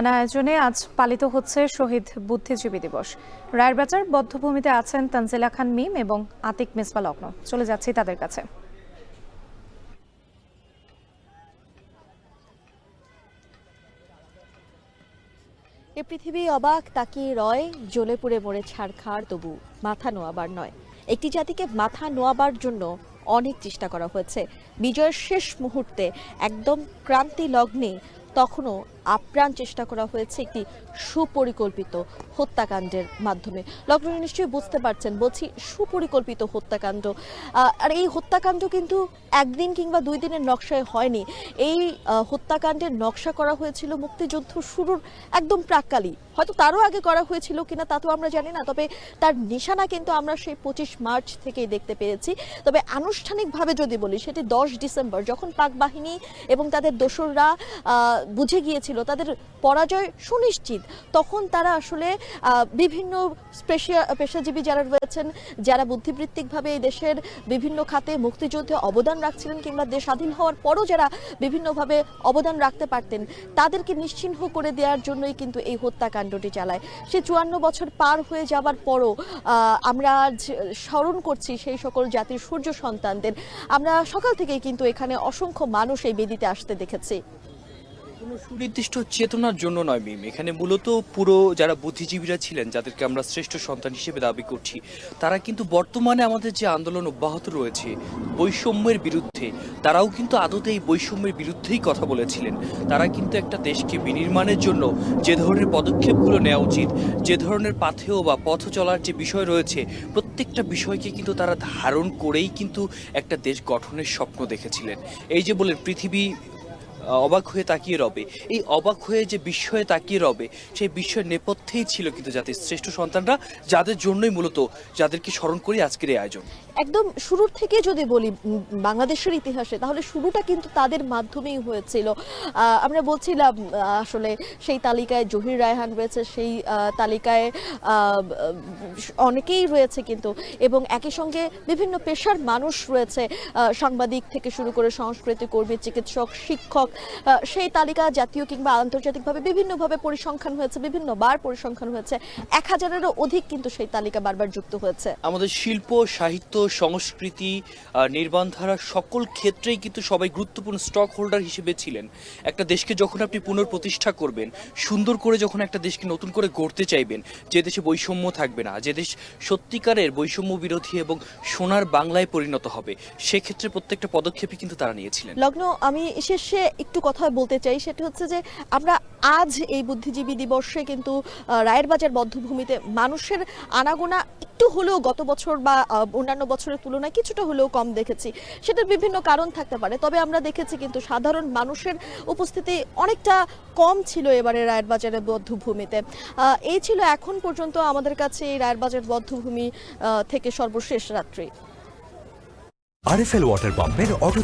নানা আয়োজনে আজ পালিত হচ্ছে শহীদ বুদ্ধিজীবী দিবস। রায়েরবাজার বধ্যভূমিতে আছেন তানজিলা খান মিম এবং আতিক মিসবা লগ্ন। চলে যাচ্ছি তাদের কাছে। এ পৃথিবী অবাক তাকিয়ে রয়, জ্বলে পুড়ে মরে ছারখার, তবু মাথা নোয়াবার নয়। একটি জাতিকে মাথা নোয়াবার জন্য অনেক চেষ্টা করা হয়েছে। বিজয়ের শেষ মুহূর্তে একদম ক্রান্তি লগ্নে তখনও আপ্রাণ চেষ্টা করা হয়েছে একটি সুপরিকল্পিত হত্যাকাণ্ডের মাধ্যমে। লগ্ন নিশ্চয়ই বুঝতে পারছেন, বলছি সুপরিকল্পিত হত্যাকাণ্ড। আর এই হত্যাকাণ্ড কিন্তু একদিন কিংবা দুই দিনের নকশায় হয়নি। এই হত্যাকাণ্ডের নকশা করা হয়েছিল মুক্তিযুদ্ধ শুরুর একদম প্রাক্কালেই। হয়তো তারও আগে করা হয়েছিল কিনা তা তো আমরা জানি না, তবে তার নিশানা কিন্তু আমরা সেই 25 মার্চ থেকেই দেখতে পেরেছি। তবে আনুষ্ঠানিকভাবে যদি বলি, সেটি 10 ডিসেম্বর, যখন পাক বাহিনী এবং তাদের দোসররা বুঝে গিয়েছিল তাদের পরাজয় সুনিশ্চিত, তখন তারা আসলে বিভিন্ন পেশাজীবী যারা রয়েছেন, যারা বুদ্ধিবৃত্তিকভাবে এই দেশের বিভিন্ন খাতে মুক্তিযুদ্ধে অবদান রাখছিলেন কিংবা দেশ স্বাধীন হওয়ার পরও যারা বিভিন্নভাবে অবদান রাখতে পারতেন, তাদেরকে নিশ্চিহ্ন করে দেওয়ার জন্যই কিন্তু এই হত্যাকাণ্ডটি চালায়। সে 54 বছর পার হয়ে যাবার পরও আমরা আজ স্মরণ করছি সেই সকল জাতির সূর্য সন্তানদের। আমরা সকাল থেকেই কিন্তু এখানে অসংখ্য মানুষ এই বেদিতে আসতে দেখেছি। কোনো সুনির্দিষ্ট চেতনার জন্য নয় মিম, এখানে মূলত পুরো যারা বুদ্ধিজীবীরা ছিলেন, যাদেরকে আমরা শ্রেষ্ঠ সন্তান হিসেবে দাবি করছি, তারা কিন্তু বর্তমানে আমাদের যে আন্দোলন অব্যাহত রয়েছে বৈষম্যের বিরুদ্ধে, তারাও কিন্তু আদতে এই বৈষম্যের বিরুদ্ধেই কথা বলেছিলেন। তারা কিন্তু একটা দেশকে বিনির্মাণের জন্য যে ধরনের পদক্ষেপগুলো নেওয়া উচিত, যে ধরনের পাথেয় বা পথ চলার যে বিষয় রয়েছে, প্রত্যেকটা বিষয়কে কিন্তু তারা ধারণ করেই কিন্তু একটা দেশ গঠনের স্বপ্ন দেখেছিলেন। এই যে বলেন পৃথিবী অবাক হয়ে তাকিয়ে রবে, এই অবাক হয়ে যে বিস্ময়ে তাকিয়ে রবে, সেই বিস্ময়ের নেপথ্যেই ছিল কিন্তু জাতির শ্রেষ্ঠ সন্তানরা, যাদের জন্যই মূলত যাদেরকে স্মরণ করি আজকের এই আয়োজন। একদম শুরুর থেকে যদি বলি বাংলাদেশের ইতিহাসে, তাহলে শুরুটা কিন্তু তাদের মাধ্যমেই হয়েছিল। আমরা বলছিলাম আসলে সেই তালিকায় জহির রায়হান রয়েছে, সেই তালিকায় অনেকেই রয়েছে কিন্তু, এবং একই সঙ্গে বিভিন্ন পেশার মানুষ রয়েছে, সাংবাদিক থেকে শুরু করে সংস্কৃতি কর্মী, চিকিৎসক, শিক্ষক। সেই তালিকা জাতীয় কিংবা আন্তর্জাতিকভাবে বিভিন্নভাবে পরিসংখ্যান হয়েছে, বিভিন্নবার পরিসংখ্যান হয়েছে। 1000-এরও অধিক কিন্তু সেই তালিকা বারবার যুক্ত হয়েছে। আমাদের শিল্প, সাহিত্য, সংস্কৃতি, নির্মাণ ধারা সকল ক্ষেত্রেই কিন্তু সবাই গুরুত্বপূর্ণ স্টক হোল্ডার হিসেবে ছিলেন। একটা দেশকে যখন আপনি পুনঃপ্রতিষ্ঠা করবেন, সুন্দর করে যখন একটা দেশকে নতুন করে গড়তে চাইবেন, যে দেশে বৈষম্য থাকবে না, যে দেশ সত্যিকারের বৈষম্য বিরোধী এবং সোনার বাংলায় পরিণত হবে, সেক্ষেত্রে প্রত্যেকটা পদক্ষেপই কিন্তু তারা নিয়েছিলেন। লগ্ন, আমি শেষে একটু কথা বলতে চাই, সেটা হচ্ছে যে আমরা আজ এই বুদ্ধিজীবী দিবসে কিন্তু রায়েরবাজার বধ্যভূমিতে মানুষের আনাগোনা একটু হলেও গত বছর বা অন্যান্য বছরের তুলনায় কিছুটা হলেও কম দেখেছি। সেটার বিভিন্ন কারণ থাকতে পারে, তবে আমরা দেখেছি কিন্তু সাধারণ মানুষের উপস্থিতি অনেকটা কম ছিল এবারে রায়েরবাজারের বধ্যভূমিতে। এই ছিল এখন পর্যন্ত আমাদের কাছে এই রায়েরবাজার বধ্যভূমি থেকে সর্বশেষ রাত্রি। আরএফএল ওয়াটার পাম্পের অটো